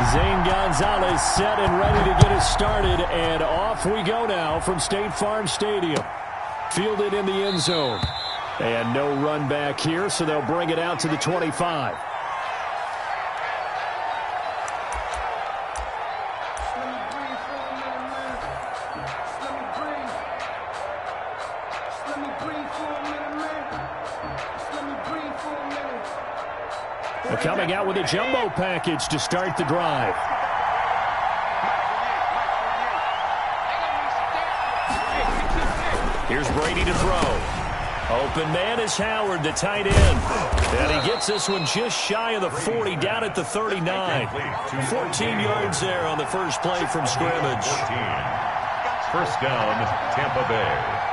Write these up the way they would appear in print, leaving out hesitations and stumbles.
Zane Gonzalez set and ready to get us started, and off we go now from State Farm Stadium. Fielded in the end zone. And no run back here, so they'll bring it out to the 25. Coming out with a jumbo package to start the drive. Here's Brady to throw. Open man is Howard, the tight end. And he gets this one just shy of the 40, down at the 39. 14 yards there on the first play from scrimmage. First down, Tampa Bay.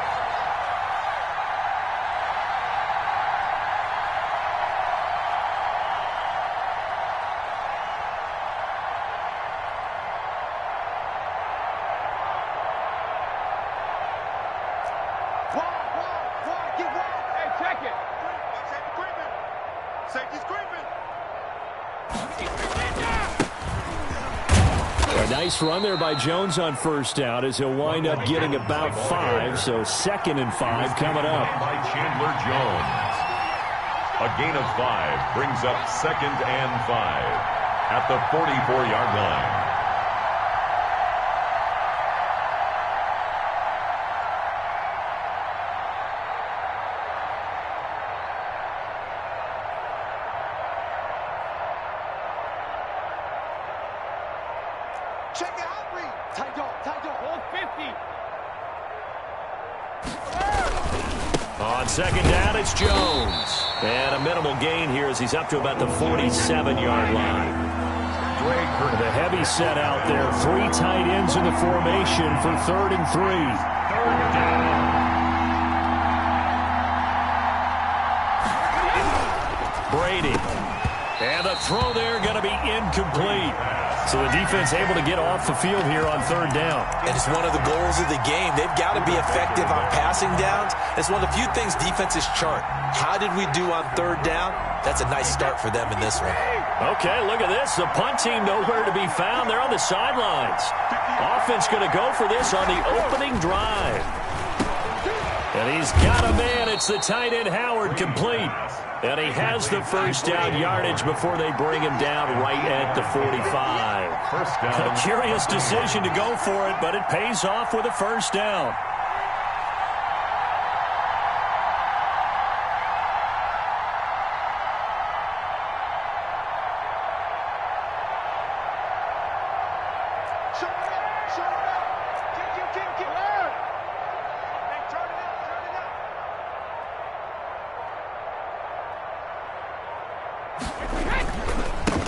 Nice run there by Jones on first down as he'll wind up getting about 5. So 2nd and 5 coming up. By Chandler Jones. A gain of 5 brings up 2nd and 5 at the 44-yard line. Check it out, Reed. Tight dog, hold 50. On second down, it's Jones. And a minimal gain here as he's up to about the 47-yard line. The heavy set out there. 3 tight ends in the formation for 3rd and 3. Third down. Brady. And the throw there going to be incomplete. So the defense able to get off the field here on 3rd down. And it's one of the goals of the game. They've got to be effective on passing downs. It's one of the few things defenses chart. How did we do on 3rd down? That's a nice start for them in this one. Okay, look at this. The punt team nowhere to be found. They're on the sidelines. Offense going to go for this on the opening drive. And he's got a man. It's the tight end Howard, complete. And he has the first down yardage before they bring him down right at the 45. First down. A curious decision to go for it, but it pays off with a first down.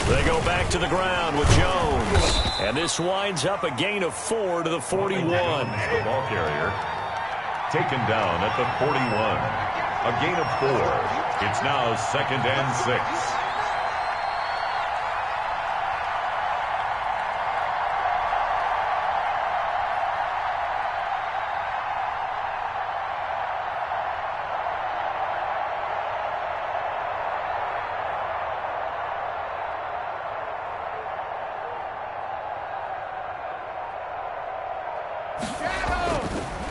They go back to the ground with Jones. And this winds up a gain of 4 to the 41. The ball carrier taken down at the 41. A gain of 4. It's now 2nd and 6.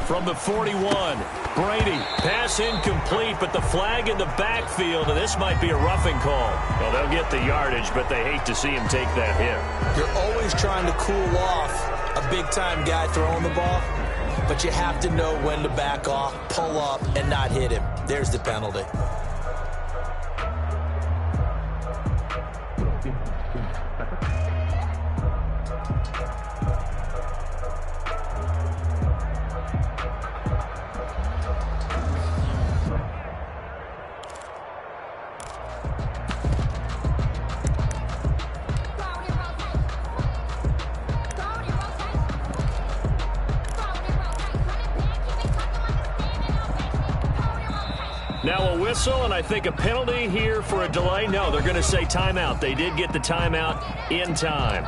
From the 41, Brady, pass incomplete, but the flag in the backfield, and this might be a roughing call. Well, they'll get the yardage, but they hate to see him take that hit. You're always trying to cool off a big-time guy throwing the ball, but you have to know when to back off, pull up, and not hit him. There's the penalty. Now a whistle, and I think a penalty here for a delay. No, they're going to say timeout. They did get the timeout in time.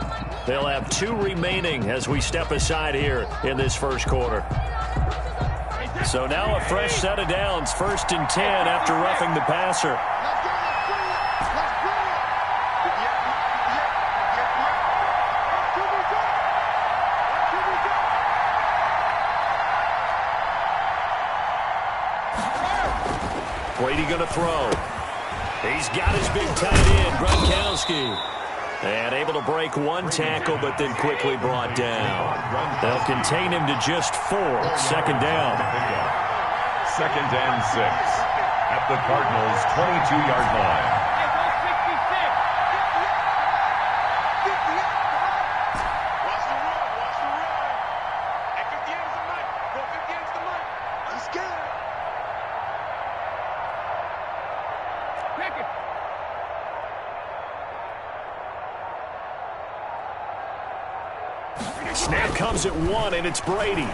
They'll have 2 remaining as we step aside here in this first quarter. So now a fresh set of downs, 1st and 10 after roughing the passer. going to throw. He's got his big tight end, Gronkowski. And able to break one tackle, but then quickly brought down. They'll contain him to just 4. Second down. Second and 6 at the Cardinals' 22-yard line. Watch the run. And 50 yards the mic. Go 50 yards the mic. I'm scared. Snap comes at 1, and it's Brady.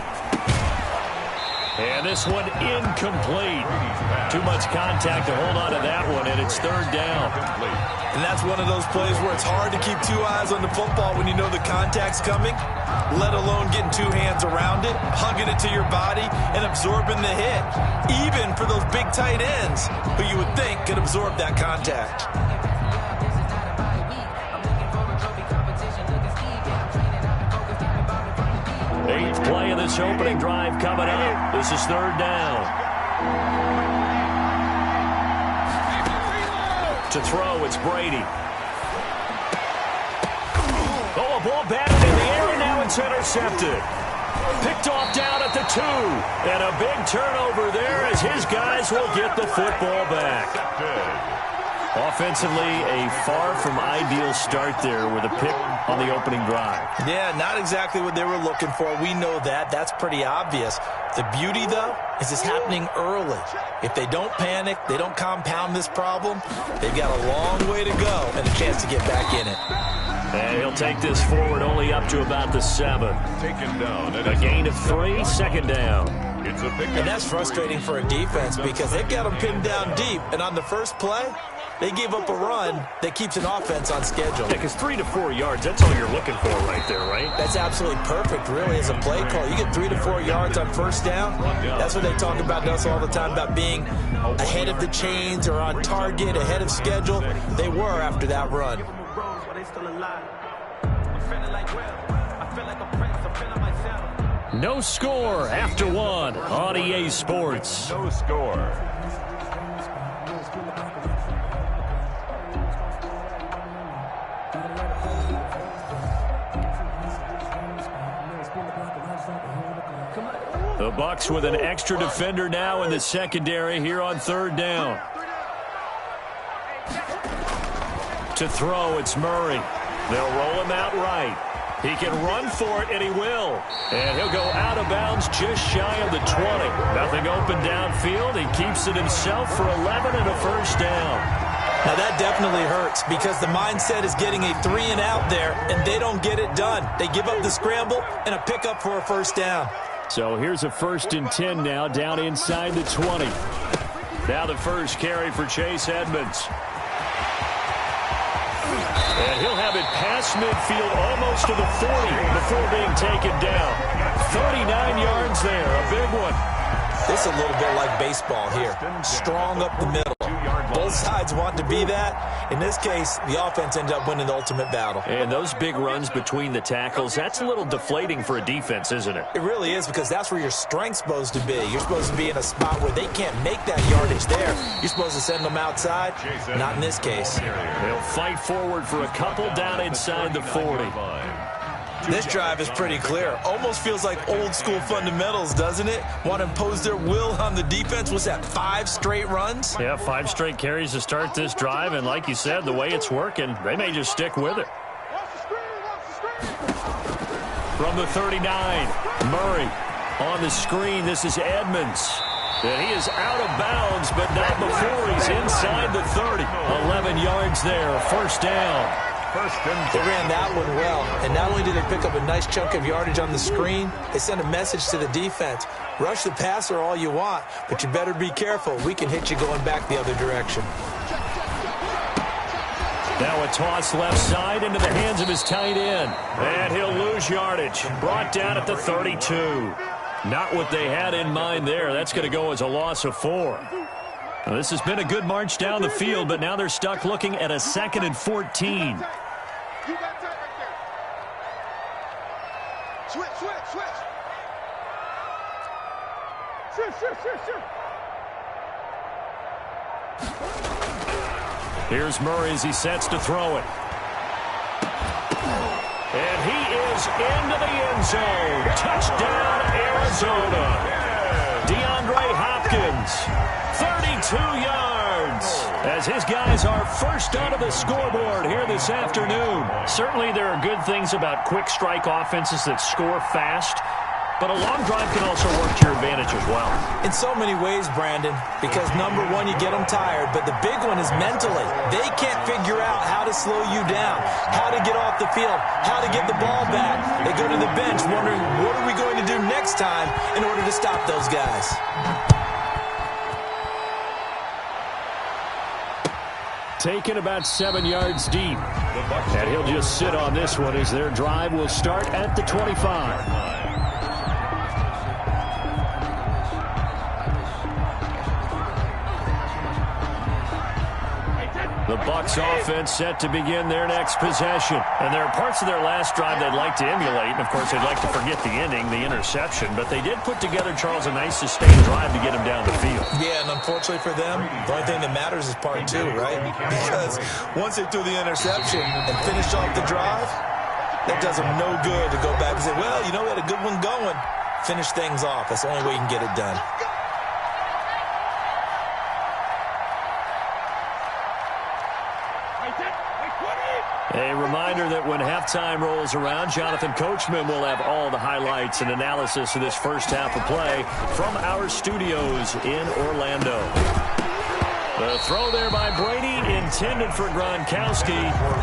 And this one incomplete. Too much contact to hold on to that one, and it's third down. And that's one of those plays where it's hard to keep 2 eyes on the football when you know the contact's coming, let alone getting 2 hands around it, hugging it to your body, and absorbing the hit. Even for those big tight ends who you would think could absorb that contact. Eighth play of this opening drive coming up. This is third down. To throw, it's Brady. Oh, a ball batted in the air, and now it's intercepted. Picked off down at the 2. And a big turnover there as his guys will get the football back. Offensively, a far from ideal start there with a pick on the opening drive. Yeah, not exactly what they were looking for. We know that. That's pretty obvious. The beauty, though, is it's happening early. If they don't panic, they don't compound this problem, they've got a long way to go and a chance to get back in it. And he'll take this forward only up to about the 7. Taken down. A gain of 3, second down. It's a pick. And that's frustrating for a defense because they've got them pinned down deep. And on the first play, they gave up a run that keeps an offense on schedule. Yeah, because 3 to 4 yards, that's all you're looking for right there, right? That's absolutely perfect, really, as a play call. You get 3 to 4 yards on first down. That's what they talk about us all the time, about being ahead of the chains or on target, ahead of schedule. They were after that run. No score after 1 on EA Sports. No score. The Bucs with an extra defender now in the secondary here on third down. To throw, it's Murray. They'll roll him out right. He can run for it, and he will. And he'll go out of bounds just shy of the 20. Nothing open downfield. He keeps it himself for 11 and a first down. Now, that definitely hurts because the mindset is getting a 3 and out there, and they don't get it done. They give up the scramble and a pickup for a first down. So here's a 1st and 10 now, down inside the 20. Now the first carry for Chase Edmonds. And he'll have it past midfield almost to the 40 before being taken down. 39 yards there, a big one. This is a little bit like baseball here. Strong up the middle. Both sides want to be that. In this case, the offense ended up winning the ultimate battle. And those big runs between the tackles, that's a little deflating for a defense, isn't it? It really is, because that's where your strength's supposed to be. You're supposed to be in a spot where they can't make that yardage there. You're supposed to send them outside. Not in this case. They'll fight forward for a couple down inside the 40. This drive is pretty clear. Almost feels like old school fundamentals, doesn't it? Want to impose their will on the defense. Was that 5 straight runs? Yeah, 5 straight carries to start this drive. And like you said, the way it's working, they may just stick with it. From the 39, Murray on the screen. This is Edmonds. And he is out of bounds, but not before he's inside the 30. 11 yards there, first down. They ran that one well, and not only did they pick up a nice chunk of yardage on the screen, they sent a message to the defense. Rush the passer all you want, but you better be careful. We can hit you going back the other direction. Now a toss left side into the hands of his tight end. And he'll lose yardage. Brought down at the 32. Not what they had in mind there. That's going to go as a loss of 4. Now, this has been a good march down the field, but now they're stuck looking at a 2nd and 14. You got time right there. Switch. Here's Murray as he sets to throw it. And he is into the end zone. Touchdown, Arizona. DeAndre Hopkins, 32 yards, as his guys are first onto the scoreboard here this afternoon. Certainly there are good things about quick strike offenses that score fast, but a long drive can also work to your advantage as well. In so many ways, Brandon, because number one, you get them tired, but the big one is mentally. They can't figure out how to slow you down, how to get off the field, how to get the ball back. They go to the bench wondering, what are we going to do next time in order to stop those guys? Taken about 7 yards deep. And he'll just sit on this one as their drive will start at the 25. The Bucs offense set to begin their next possession. And there are parts of their last drive they'd like to emulate. And, of course, they'd like to forget the ending, the interception. But they did put together, Charles, a nice sustained drive to get him down the field. Yeah, and unfortunately for them, the only thing that matters is part two, right? Because once they threw the interception and finished off the drive, that does them no good to go back and say, well, you know, we had a good one going. Finish things off. That's the only way you can get it done. A reminder that when halftime rolls around, Jonathan Coachman will have all the highlights and analysis of this first half of play from our studios in Orlando. The throw there by Brady, intended for Gronkowski,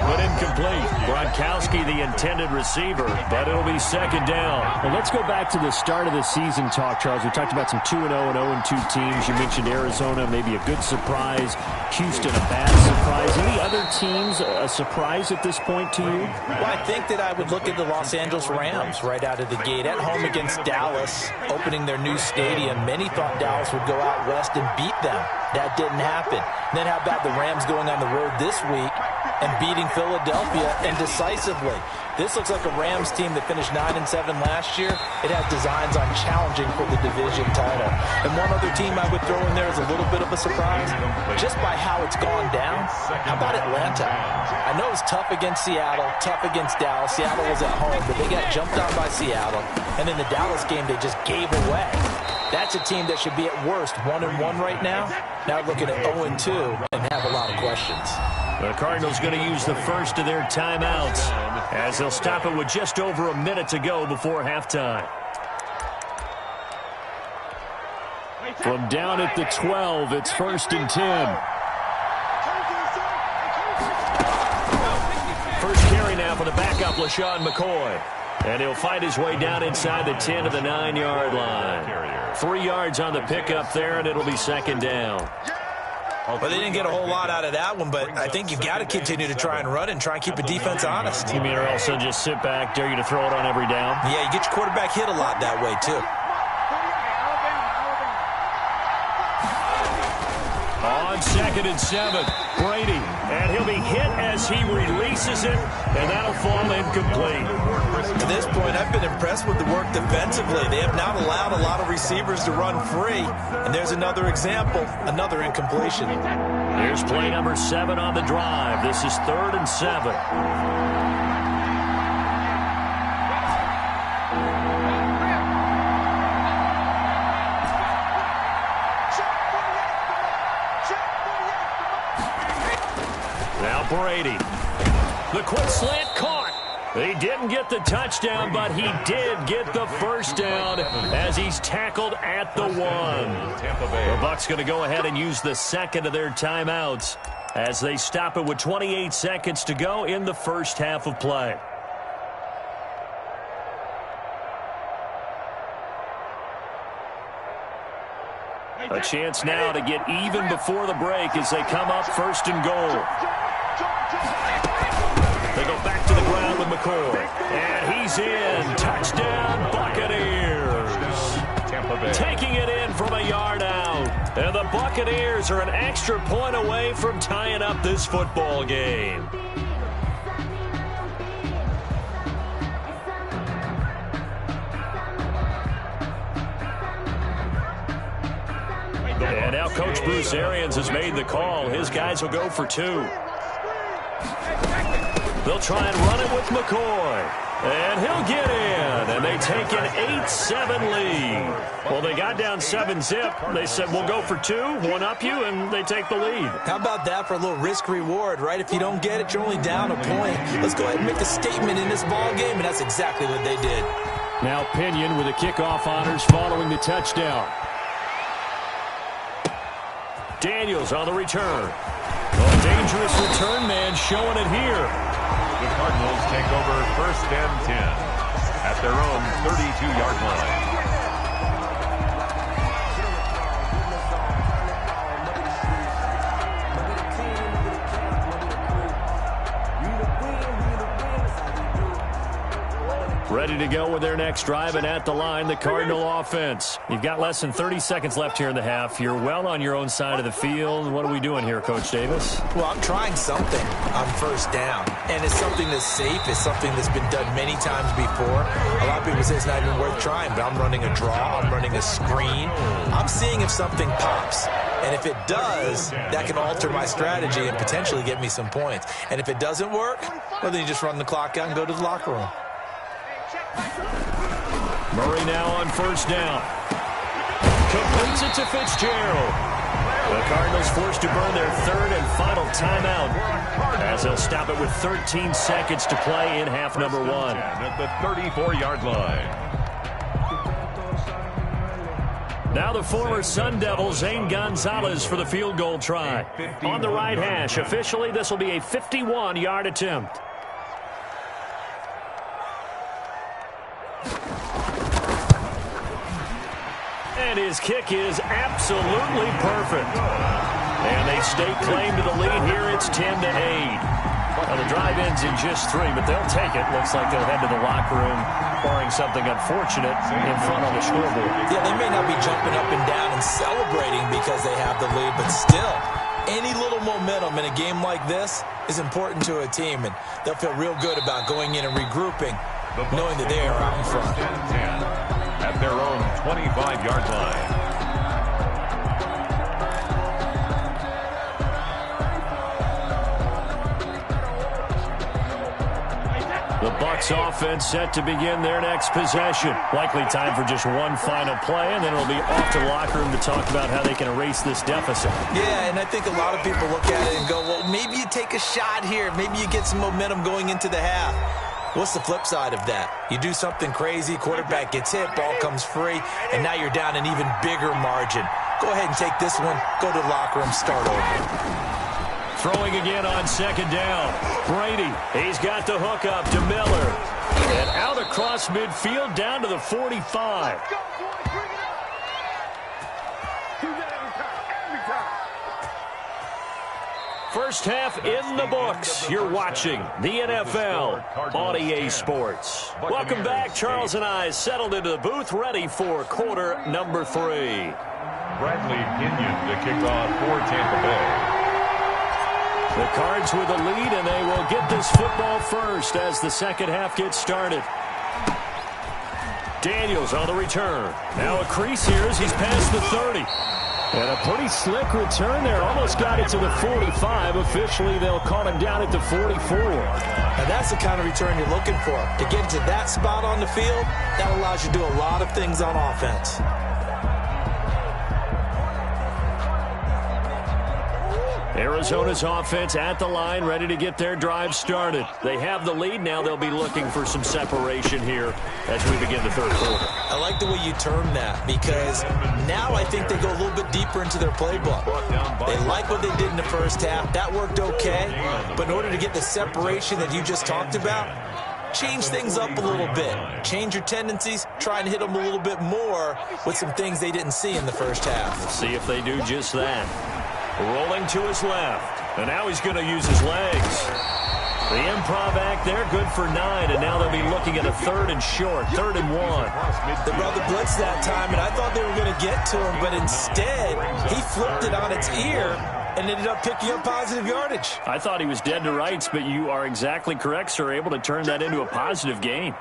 but incomplete. Gronkowski, the intended receiver, but it'll be second down. Well, let's go back to the start of the season talk, Charles. We talked about some 2-0 and 0-2 teams. You mentioned Arizona, maybe a good surprise. Houston, a bad surprise. Any other teams a surprise at this point to you? Well, I think that I would look at the Los Angeles Rams right out of the gate. At home against Dallas, opening their new stadium. Many thought Dallas would go out west and beat them. That didn't happen. Then how about the Rams going on the road this week and beating Philadelphia, and decisively? This looks like a Rams team that finished 9-7 last year. It has designs on challenging for the division title. And one other team I would throw in there is a little bit of a surprise, just by how it's gone down. How about Atlanta? I know it was tough against Seattle, tough against Dallas. Seattle was at home, but they got jumped on by Seattle. And in the Dallas game, they just gave away. That's a team that should be at worst 1-1 right now. Now looking at 0-2 and have a lot of questions. The Cardinals going to use the first of their timeouts as they'll stop it with just over a minute to go before halftime. From down at the 12, it's 1st and 10. First carry now for the backup, LaShawn McCoy. And he'll fight his way down inside the 10 to the 9-yard line. 3 yards on the pickup there, and it'll be second down. Well, they didn't get a whole lot out of that one, but I think you've got to continue to try and run and try and keep the defense honest. You mean or also just sit back, dare you to throw it on every down? Yeah, you get your quarterback hit a lot that way, too. On 2nd and 7, Brady. And he'll be hit as he releases it, and that'll fall incomplete. At this point, I've been impressed with the work defensively. They have not allowed a lot of receivers to run free. And there's another example, another incompletion. Here's play number 7 on the drive. This is 3rd and 7. Now Brady. The quick slant caught. He didn't get the touchdown, but he did get the first down as he's tackled at the 1. The Bucs going to go ahead and use the second of their timeouts as they stop it with 28 seconds to go in the first half of play. A chance now to get even before the break as they come up 1st and goal. They go back to the ground with McCoy. And he's in. Touchdown, Buccaneers. Taking it in from a yard out. And the Buccaneers are an extra point away from tying up this football game. And now Coach Bruce Arians has made the call. His guys will go for 2. They'll try and run it with McCoy. And he'll get in. And they take an 8-7 lead. Well, they got down 7-zip. They said, we'll go for 2, one up you, and they take the lead. How about that for a little risk-reward, right? If you don't get it, you're only down a point. Let's go ahead and make a statement in this ball game, and that's exactly what they did. Now Pinion with the kickoff honors following the touchdown. Daniels on the return. A dangerous return man showing it here. The Cardinals take over 1st and 10 at their own 32-yard line. Ready to go with their next drive, and at the line, the Cardinal offense. You've got less than 30 seconds left here in the half. You're well on your own side of the field. What are we doing here, Coach Davis? Well, I'm trying something on 1st down, and it's something that's safe. It's something that's been done many times before. A lot of people say it's not even worth trying, but I'm running a draw. I'm running a screen. I'm seeing if something pops. And if it does, that can alter my strategy and potentially get me some points. And if it doesn't work, well, then you just run the clock out and go to the locker room. Murray now on 1st down. Completes it to Fitzgerald. The Cardinals forced to burn their 3rd and final timeout as they'll stop it with 13 seconds to play in half number 1. At the 34-yard line. Now the former Sun Devil, Zane Gonzalez, for the field goal try. On the right hash, officially this will be a 51-yard attempt. And his kick is absolutely perfect. And they stake claim to the lead here. It's 10-8. Well, the drive ends in just 3, but they'll take it. Looks like they'll head to the locker room, barring something unfortunate in front on the scoreboard. Yeah, they may not be jumping up and down and celebrating because they have the lead, but still, any little momentum in a game like this is important to a team, and they'll feel real good about going in and regrouping, knowing that they are out in front. At their own 25-yard line. The Bucs offense set to begin their next possession. Likely time for just one final play, and then it'll be off to the locker room to talk about how they can erase this deficit. Yeah, and I think a lot of people look at it and go, well, maybe you take a shot here. Maybe you get some momentum going into the half. What's the flip side of that? You do something crazy, quarterback gets hit, ball comes free, and now you're down an even bigger margin. Go ahead and take this one, go to the locker room, start over. Throwing again on 2nd down. Brady, he's got the hook up to Miller. And out across midfield down to the 45. First half in the books. You're watching the NFL on EA Sports. Welcome back. Charles and I settled into the booth, ready for quarter number 3. Bradley Pinion to kick off for Tampa Bay. The Cards with the lead, and they will get this football first as the second half gets started. Daniels on the return. Now a crease here as he's past the 30. And a pretty slick return there. Almost got it to the 45. Officially, they'll call him down at the 44. Now that's the kind of return you're looking for. To get to that spot on the field, that allows you to do a lot of things on offense. Arizona's offense at the line, ready to get their drive started. They have the lead. Now they'll be looking for some separation here as we begin the third quarter. I like the way you term that, because now I think they go a little bit deeper into their playbook. They like what they did in the first half. That worked okay. But in order to get the separation that you just talked about, change things up a little bit. Change your tendencies. Try and hit them a little bit more with some things they didn't see in the first half. We'll see if they do just that. Rolling to his left. And now he's going to use his legs. The improv act there, good for 9. And now they'll be looking at a 3rd and short, 3rd and 1. They brought the blitz that time, and I thought they were going to get to him. But instead, he flipped it on its ear and ended up picking up positive yardage. I thought he was dead to rights, but you are exactly correct, sir. Able to turn that into a positive gain.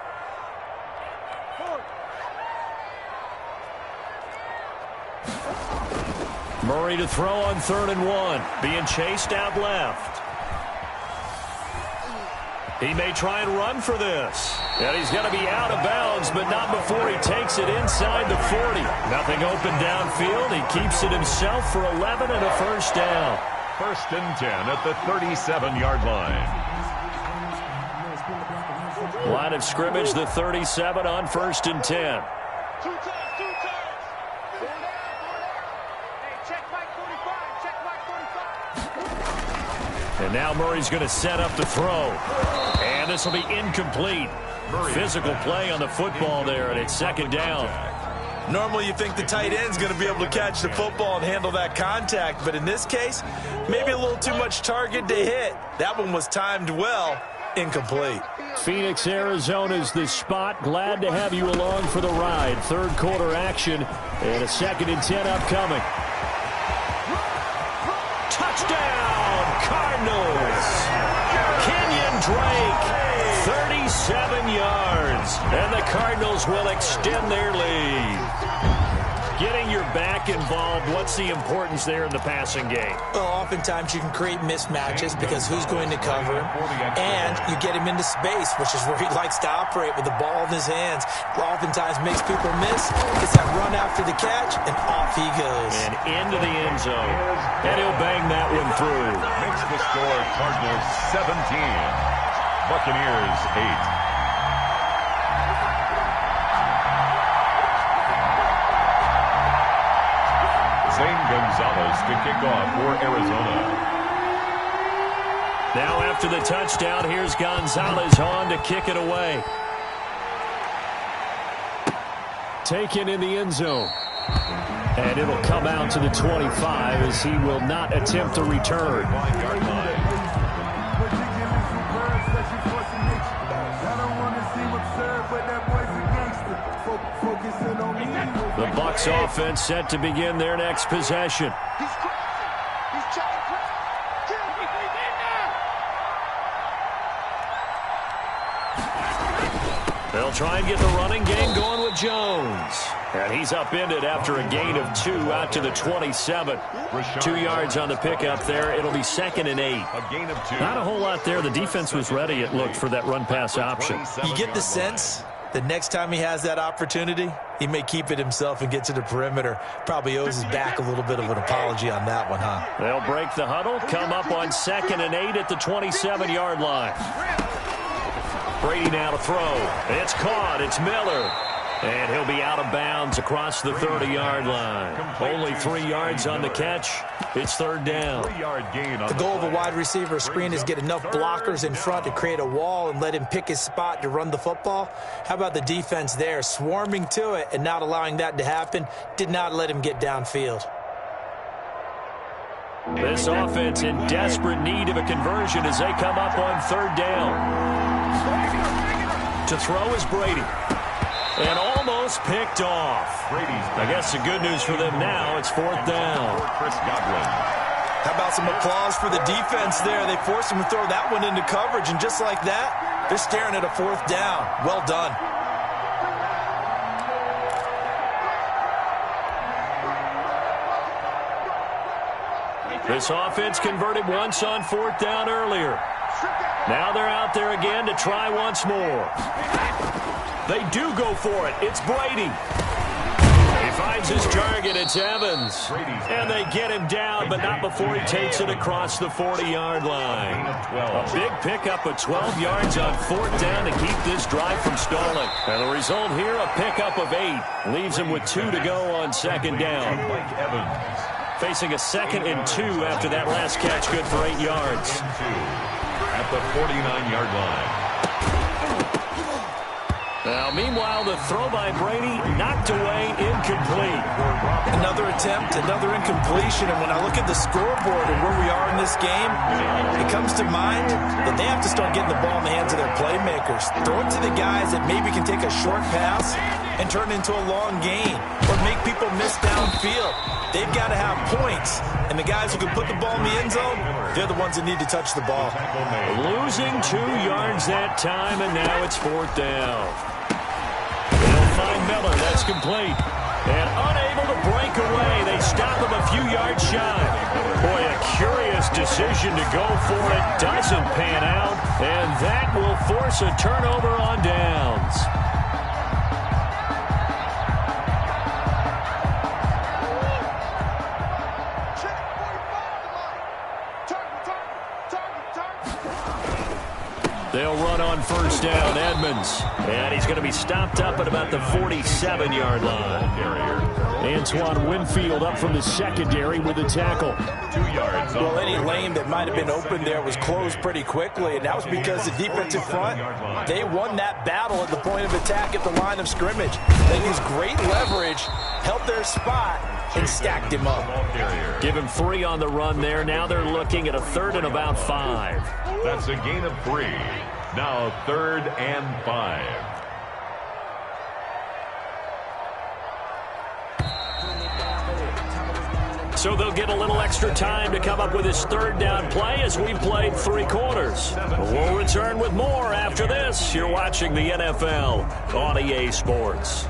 Murray to throw on 3rd and 1. Being chased out left. He may try and run for this. And he's going to be out of bounds, but not before he takes it inside the 40. Nothing open downfield. He keeps it himself for 11 and a first down. 1st and 10 at the 37-yard line. Line of scrimmage, the 37 on 1st and 10. Two turns. Hey, check Mike 45. Check Mike 45. And now Murray's going to set up the throw. And this will be incomplete. Physical play on the football there, and it's 2nd down. Normally you think the tight end's going to be able to catch the football and handle that contact, but in this case, maybe a little too much target to hit. That one was timed well. Incomplete. Phoenix, Arizona's the spot. Glad to have you along for the ride. 3rd quarter action and a 2nd and 10 upcoming. Touchdown, Cardinals. Kenyon Drake, 37 yards. And the Cardinals will extend their lead. Getting your back involved, what's the importance there in the passing game? Well, oftentimes you can create mismatches because who's going to cover him, and you get him into space, which is where he likes to operate with the ball in his hands. Oftentimes makes people miss, gets that run after the catch, and off he goes. And into the end zone. And he'll bang that one through. Makes the score Cardinals 17, Buccaneers 8. Gonzalez to kick off for Arizona. Now after the touchdown, here's Gonzalez on to kick it away. Taken in the end zone. And it'll come out to the 25 as he will not attempt the return. The Bucs offense set to begin their next possession. He's crossing. He's checking cross. They'll try and get the running game going with Jones. And he's upended after a gain of 2 out to the 27. 2 yards on the pickup there. It'll be 2nd and 8. A gain of 2. Not a whole lot there. The defense was ready, it looked, for that run-pass option. You get the sense the next time he has that opportunity, he may keep it himself and get to the perimeter. Probably owes his back a little bit of an apology on that one, huh? They'll break the huddle, come up on 2nd and 8 at the 27-yard line. Brady now to throw. It's caught. It's Miller. And he'll be out of bounds across the 30-yard line. Only 3 yards on the catch. It's 3rd down. 3-yard gain on The goal of a wide receiver screen is get enough blockers in front to create a wall and let him pick his spot to run the football. How about the defense there, swarming to it and not allowing that to happen? Did not let him get downfield. This offense in desperate need of a conversion as they come up on 3rd down. To throw is Brady. And almost picked off. I guess the good news for them now, it's 4th down. Chris Godwin. How about some applause for the defense there? They forced him to throw that one into coverage, and just like that, they're staring at a 4th down. Well done. This offense converted once on 4th down earlier. Now they're out there again to try once more. They do go for it. It's Brady. He finds his target. It's Evans. And they get him down, but not before he takes it across the 40-yard line. A big pickup of 12 yards on 4th down to keep this drive from stalling. And the result here, a pickup of 8. Leaves him with 2 to go on 2nd down. Mike Evans. Facing a 2nd and 2 after that last catch, good for 8 yards. At the 49-yard line. Now, meanwhile, the throw by Brady knocked away, incomplete. Another attempt, another incompletion, and when I look at the scoreboard and where we are in this game, it comes to mind that they have to start getting the ball in the hands of their playmakers. Throw it to the guys that maybe can take a short pass and turn it into a long gain or make people miss downfield. They've got to have points, and the guys who can put the ball in the end zone, they're the ones that need to touch the ball. Losing 2 yards that time, and now it's 4th down. They'll find Miller. That's complete. And unable to break away. They stop him a few yards shy. Boy, a curious decision to go for it. Doesn't pan out. And that will force a turnover on downs. They'll run on first down. Edmonds. And he's going to be stopped up at about the 47-yard line. Antoine Winfield up from the secondary with a tackle. 2 yards. Well, any lane that might have been open there was closed pretty quickly, and that was because the defensive front, they won that battle at the point of attack at the line of scrimmage. They used great leverage, held their spot, and stacked him up. Give him 3 on the run there. Now they're looking at a 3rd and about 5. That's a gain of 3. Now 3rd and 5. So they'll get a little extra time to come up with his 3rd down play as we've played 3 quarters. We'll return with more after this. You're watching the NFL on EA Sports.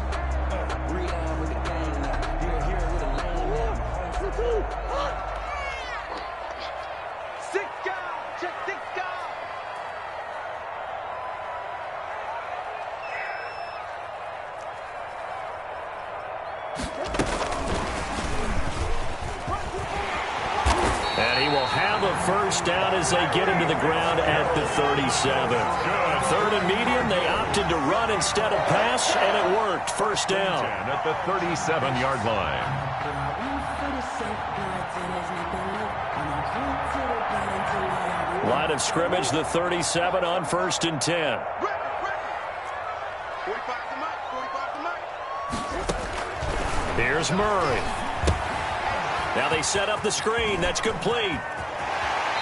And he will have a first down as they get him to the ground at the 37. 3rd and medium, they opted to run instead of pass, and it worked. First down. At the 37-yard line. Line of scrimmage, the 37 on 1st and 10. Here's Murray. Now they set up the screen. That's complete.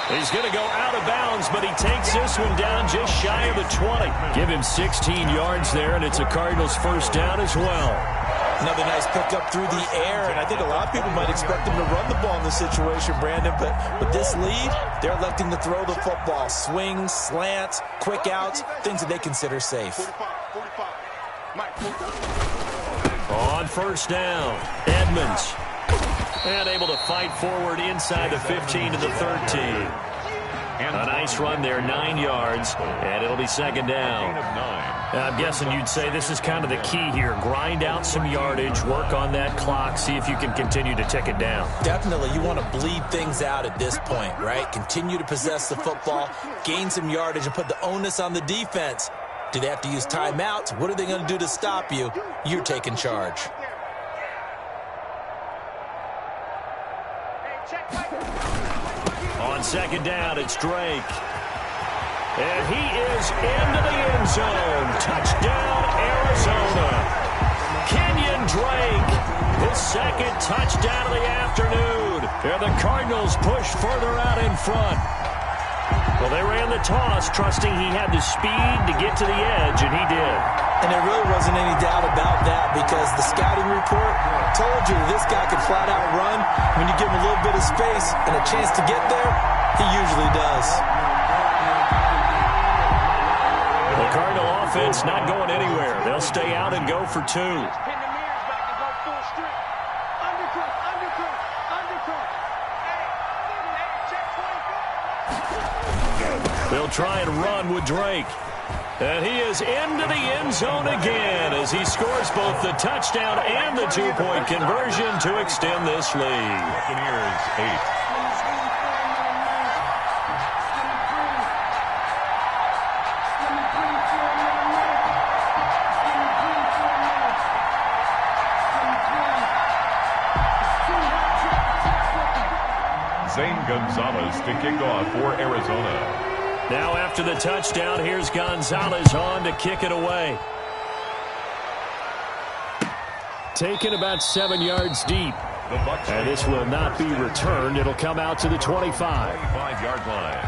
He's going to go out of bounds, but he takes this one down just shy of the 20. Give him 16 yards there, and it's a Cardinals first down as well. Another nice pickup through the air, and I think a lot of people might expect him to run the ball in this situation, Brandon, but with this lead, they're electing to throw the football. Swings, slants, quick outs, things that they consider safe. On first down, Edmonds. And able to fight forward inside the 15 to the 13. And a nice run there, 9 yards, and it'll be 2nd down. I'm guessing you'd say this is kind of the key here. Grind out some yardage, work on that clock, see if you can continue to tick it down. Definitely, you want to bleed things out at this point, right? Continue to possess the football, gain some yardage, and put the onus on the defense. Do they have to use timeouts? What are they going to do to stop you? You're taking charge. On 2nd down, it's Drake. And he is into the end zone. Touchdown, Arizona. Kenyon Drake, his 2nd touchdown of the afternoon. And the Cardinals push further out in front. Well, they ran the toss, trusting he had the speed to get to the edge, and he did. And there really wasn't any doubt about that because the scouting report told you this guy could flat out run. When you give him a little bit of space and a chance to get there, he usually does. The Cardinal offense not going anywhere. They'll stay out and go for 2. They'll try and run with Drake. And he is into the end zone again as he scores both the touchdown and the 2-point conversion to extend this lead. Buccaneers 8. Zane Gonzalez to kick off for Arizona. Now after the touchdown, here's Gonzalez on to kick it away. Taken about 7 yards deep. And this will not be returned. It'll come out to the 25. 25-yard line.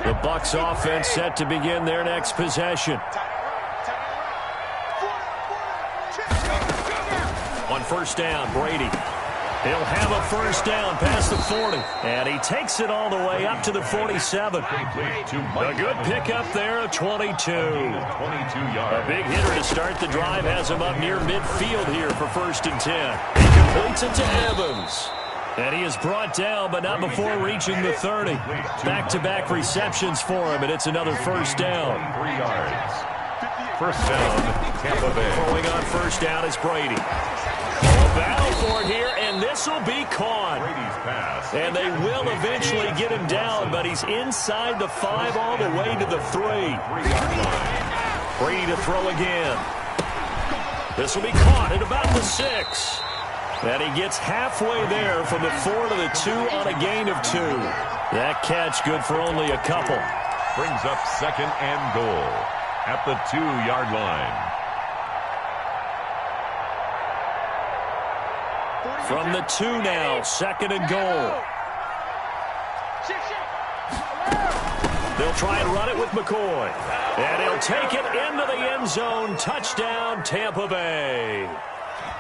The Bucs offense set to begin their next possession. On first down, Brady. He'll have a first down past the 40. And he takes it all the way up to the 47. A good pickup there, a 22. A big hitter to start the drive has him up near midfield here for 1st and 10. He completes it to Evans. And he is brought down, but not before reaching the 30. Back-to-back receptions for him, and it's another first down. 3 yards. First down, Tampa Bay. Throwing on first down is Brady. A battle for it here, and this will be caught. Brady's pass. And they will eventually get him down, but he's inside the 5 all the way to the 3. 3-yard line. Brady to throw again. This will be caught at about the 6. And he gets halfway there from the 4 to the 2 on a gain of 2. That catch good for only a couple. Brings up 2nd and goal at the 2-yard line. From the 2 now, 2nd and goal. They'll try and run it with McCoy. And he'll take it into the end zone. Touchdown, Tampa Bay.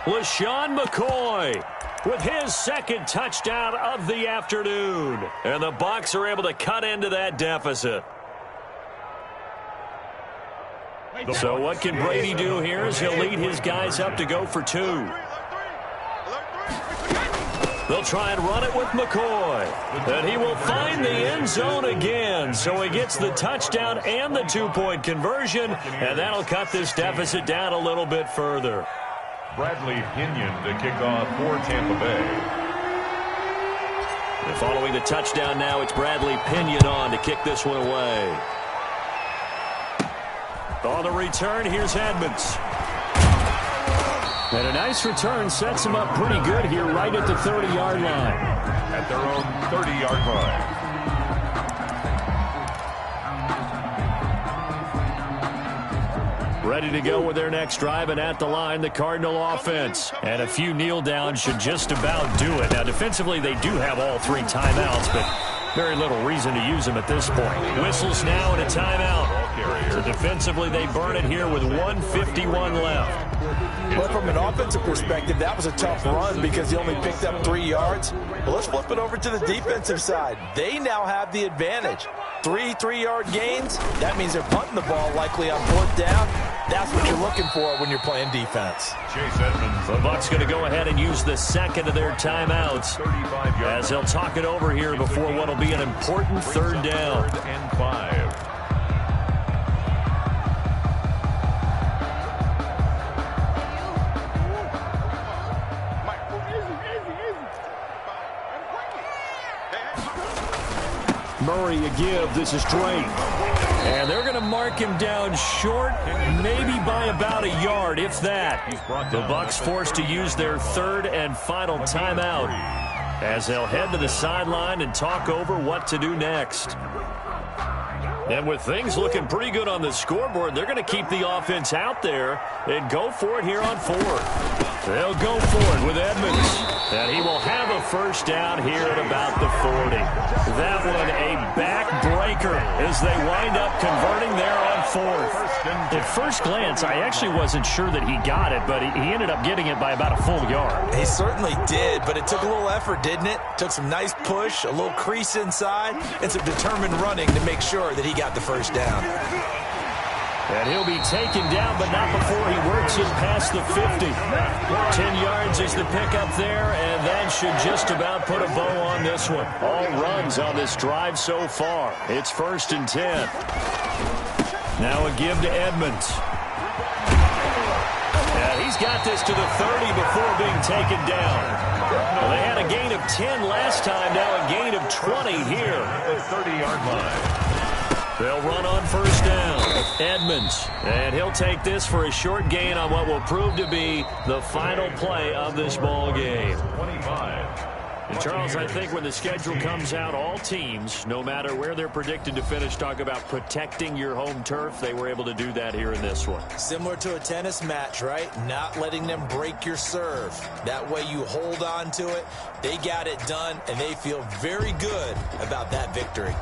LaShawn McCoy with his 2nd touchdown of the afternoon. And the Bucs are able to cut into that deficit. So what can Brady do here is he'll lead his guys up to go for 2. They'll try and run it with McCoy. And he will find the end zone again. So he gets the touchdown and the 2-point conversion. And that'll cut this deficit down a little bit further. Bradley Pinion to kick off for Tampa Bay. And following the touchdown now, it's Bradley Pinion on to kick this one away. On the return, here's Edmonds. And a nice return sets him up pretty good here right at the 30-yard line. At their own 30-yard line. Ready to go with their next drive, and at the line, the Cardinal offense. And a few kneel downs should just about do it. Now, defensively, they do have all 3 timeouts, but very little reason to use them at this point. Whistles now and a timeout. So defensively, they burn it here with 1:51 left. Well, from an offensive perspective, that was a tough run because he only picked up 3 yards. Well, let's flip it over to the defensive side. They now have the advantage. 3 3-yard gains. That means they're punting the ball likely on 4th down. That's what you're looking for when you're playing defense. Chase Edmonds. The Bucs going to go ahead and use the 2nd of their timeouts as they'll talk it over here before what will be an important 3rd down. 3rd and 5. Murray a give. This is Drake. And they're going to mark him down short, maybe by about a yard, if that. The Bucs forced to use their 3rd and final timeout as they'll head to the sideline and talk over what to do next. And with things looking pretty good on the scoreboard, they're going to keep the offense out there and go for it here on 4th. They'll go for it with Edmonds. And he will have a first down here at about the 40. That one a backbreaker as they wind up converting there on 4th. At first glance, I actually wasn't sure that he got it, but he ended up getting it by about a full yard. He certainly did, but it took a little effort, didn't it? Took some nice push, a little crease inside, and some determined running to make sure that he got the first down. And he'll be taken down, but not before he works it past the 50. 10 yards is the pickup there, and that should just about put a bow on this one. All runs on this drive so far. It's 1st and 10. Now a give to Edmonds. And he's got this to the 30 before being taken down. Well, they had a gain of 10 last time, now a gain of 20 here. The 30-yard line. They'll run on first down. Edmonds. And he'll take this for a short gain on what will prove to be the final play of this ball game. 25. And Charles, I think when the schedule comes out, all teams, no matter where they're predicted to finish, talk about protecting your home turf. They were able to do that here in this one. Similar to a tennis match, right? Not letting them break your serve. That way you hold on to it. They got it done, and they feel very good about that victory.